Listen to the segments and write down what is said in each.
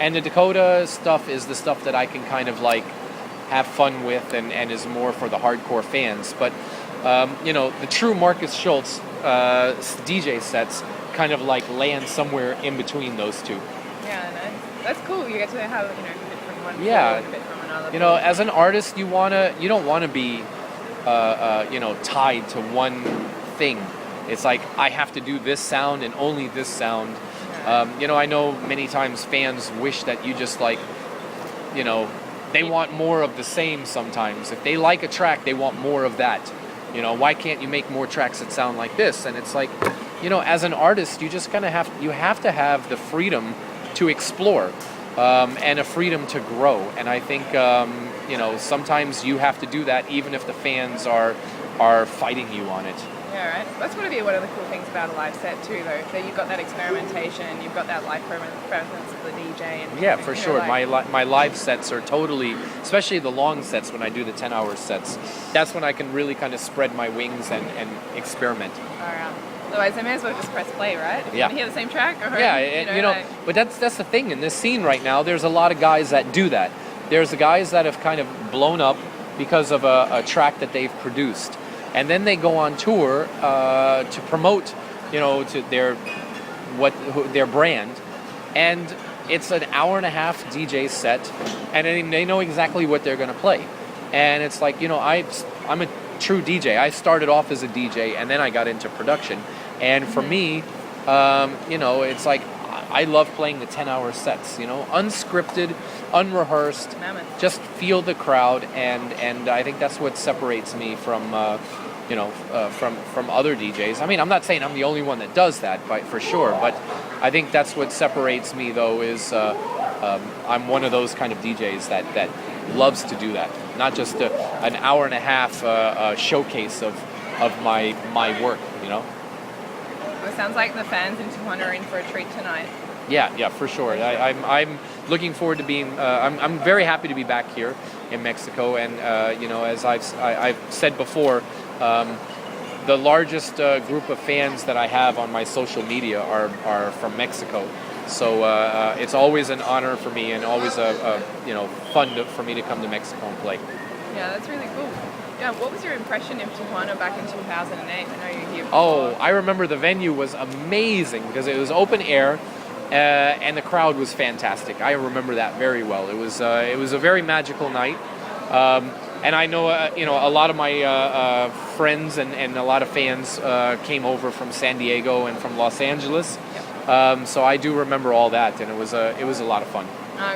And the Dakota stuff is the stuff that I can kind of like have fun with and is more for the hardcore fans. But, the true Markus Schulz DJ sets kind of like land somewhere in between those two. Yeah, nice. That's cool. You get to have, a bit from one Yeah. and a bit from another. As an artist, you don't want to be, tied to one thing. It's like, I have to do this sound and only this sound. I know many times fans wish that you just like, they want more of the same sometimes. If they like a track, they want more of that. Why can't you make more tracks that sound like this? And it's like, as an artist, you just kind of have to have the freedom to explore and a freedom to grow. And I think, sometimes you have to do that even if the fans are fighting you on it. Yeah, right. That's got to be one of the cool things about a live set too, though. That you've got that experimentation, you've got that live presence of the DJ. And yeah, for sure. My live sets are totally, especially the long sets when I do the 10-hour sets. That's when I can really kind of spread my wings and experiment. All right. Otherwise, I may as well just press play, right? If you want to hear the same track. Or, but that's the thing in this scene right now. There's a lot of guys that do that. There's the guys that have kind of blown up because of a track that they've produced. And then they go on tour to promote, to their brand, and it's an hour and a half DJ set, and they know exactly what they're going to play. And it's like, I'm a true DJ. I started off as a DJ, and then I got into production. And for me, it's like I love playing the 10-hour sets. Unscripted, unrehearsed, just feel the crowd, and I think that's what separates me from other DJs. I mean, I'm not saying I'm the only one that does that, for sure, but I think that's what separates me, though, is I'm one of those kind of DJs that loves to do that, not just an hour and a half showcase of my work, Well, it sounds like the fans in Tijuana are in for a treat tonight. Yeah, for sure. I'm looking forward to being. I'm very happy to be back here in Mexico, and as I've said before, the largest group of fans that I have on my social media are from Mexico. So it's always an honor for me, and always fun for me to come to Mexico and play. Yeah, that's really cool. Yeah, what was your impression of Tijuana back in 2008? I know you were here before. Oh, I remember the venue was amazing because it was open air. And the crowd was fantastic. I remember that very well. It was a very magical night, and I know a lot of my friends and a lot of fans came over from San Diego and from Los Angeles. Yep. So I do remember all that, and it was a lot of fun.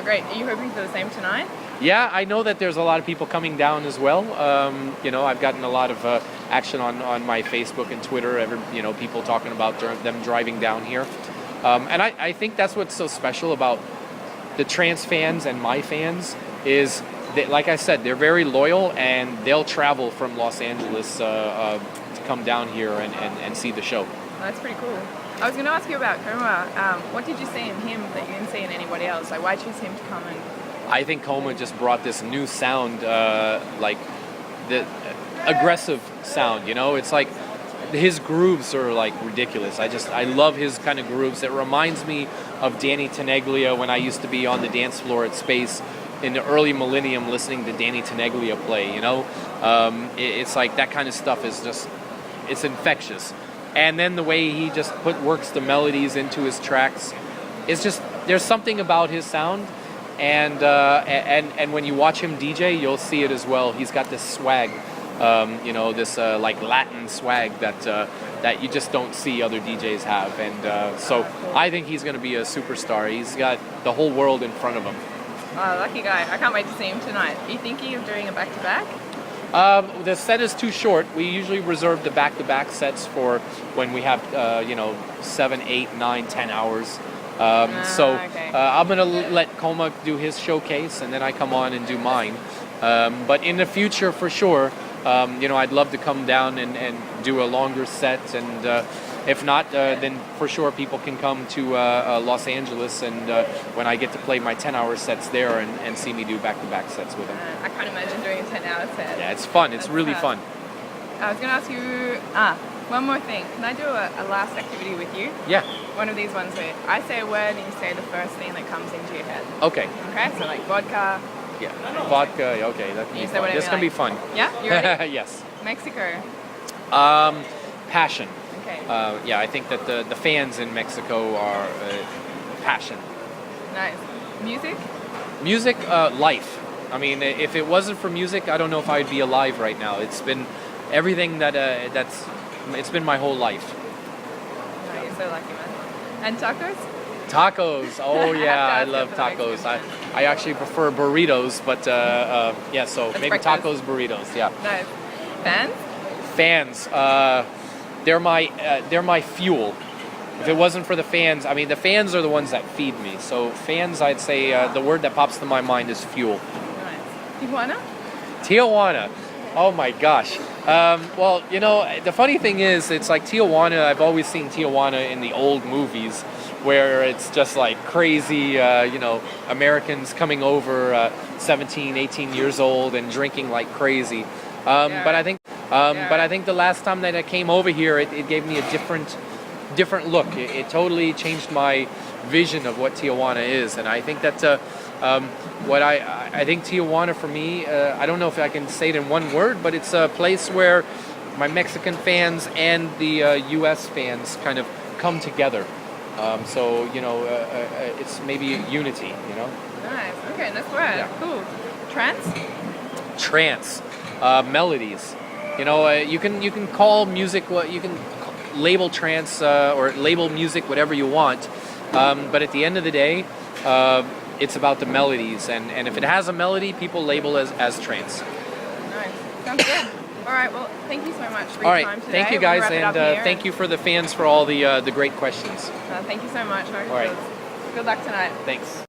Great. Are you hoping for the same tonight? Yeah, I know that there's a lot of people coming down as well. I've gotten a lot of action on my Facebook and Twitter. People talking about them driving down here. And I think that's what's so special about the trance fans and my fans is that, like I said, they're very loyal, and they'll travel from Los Angeles to come down here and see the show. That's pretty cool. I was going to ask you about Coma. What did you see in him that you didn't see in anybody else? Like, why choose him to come in? I think Coma just brought this new sound, like the aggressive sound. It's like his grooves are like ridiculous. I love his kind of grooves. It reminds me of Danny Tenaglia when I used to be on the dance floor at Space in the early millennium listening to Danny Tenaglia play. It's like that kind of stuff is just, it's infectious. And then the way he just works the melodies into his tracks, it's just, there's something about his sound. And when you watch him DJ, you'll see it as well. He's got this swag, this like Latin swag that you just don't see other DJs have. And so I think he's going to be a superstar. He's got the whole world in front of him. Oh, lucky guy. I can't wait to see him tonight. Are you thinking of doing a back-to-back? The set is too short. We usually reserve the back-to-back sets for when we have, 7, 8, 9, 10 hours. Okay. I'm going to let Coma do his showcase, and then I come on and do mine. But in the future, for sure, I'd love to come down and do a longer set. And if not, then for sure people can come to Los Angeles, and when I get to play my 10-hour sets there and see me do back-to-back sets with them. I can't imagine doing a 10-hour set. Yeah, it's fun. It's really fun. I was going to ask you, One more thing. Can I do a last activity with you? Yeah. One of these ones where I say a word and you say the first thing that comes into your head. Okay. Okay, so like vodka. Yeah. Vodka. Okay, that can be You say fun. whatever This you can be like. fun. Yeah? You ready? Yes. Mexico. Passion. Okay. Yeah, I think that the fans in Mexico are passion. Nice. Music? Music, life. I mean, if it wasn't for music, I don't know if I'd be alive right now. It's been everything it's been my whole life. Oh, you're so lucky, man. And tacos? Tacos. Oh yeah, I That's love good for the tacos. Mexican I actually prefer burritos, but yeah. So That's maybe breakfast. tacos, burritos. Yeah. Nice. Fans? Fans. They're my fuel. If it wasn't for the fans, I mean, the fans are the ones that feed me. So fans, I'd say the word that pops to my mind is fuel. Nice. Tijuana? Tijuana. Oh my gosh. Well, you know, the funny thing is, it's like Tijuana, I've always seen Tijuana in the old movies where it's just like crazy, you know, Americans coming over 17, 18 years old and drinking like crazy. Yeah. But I think the last time that I came over here, it gave me a different look. It totally changed my vision of what Tijuana is, and I think that what I think Tijuana for me, I don't know if I can say it in one word, but it's a place where my Mexican fans and the U.S. fans kind of come together. So you know, it's maybe unity. You know. Nice. Okay, nice word. Yeah. Cool. Trance? Trance, melodies. You know, you can call music what you can label trance or label music whatever you want, but at the end of the day, it's about the melodies, and if it has a melody, people label as trance. Nice. Sounds good. All right. Well, thank you so much for All your right, time today. thank you We'll guys, wrap it up and here thank you for the fans for all the great questions. Thank you so much. All right. Good luck tonight. Thanks.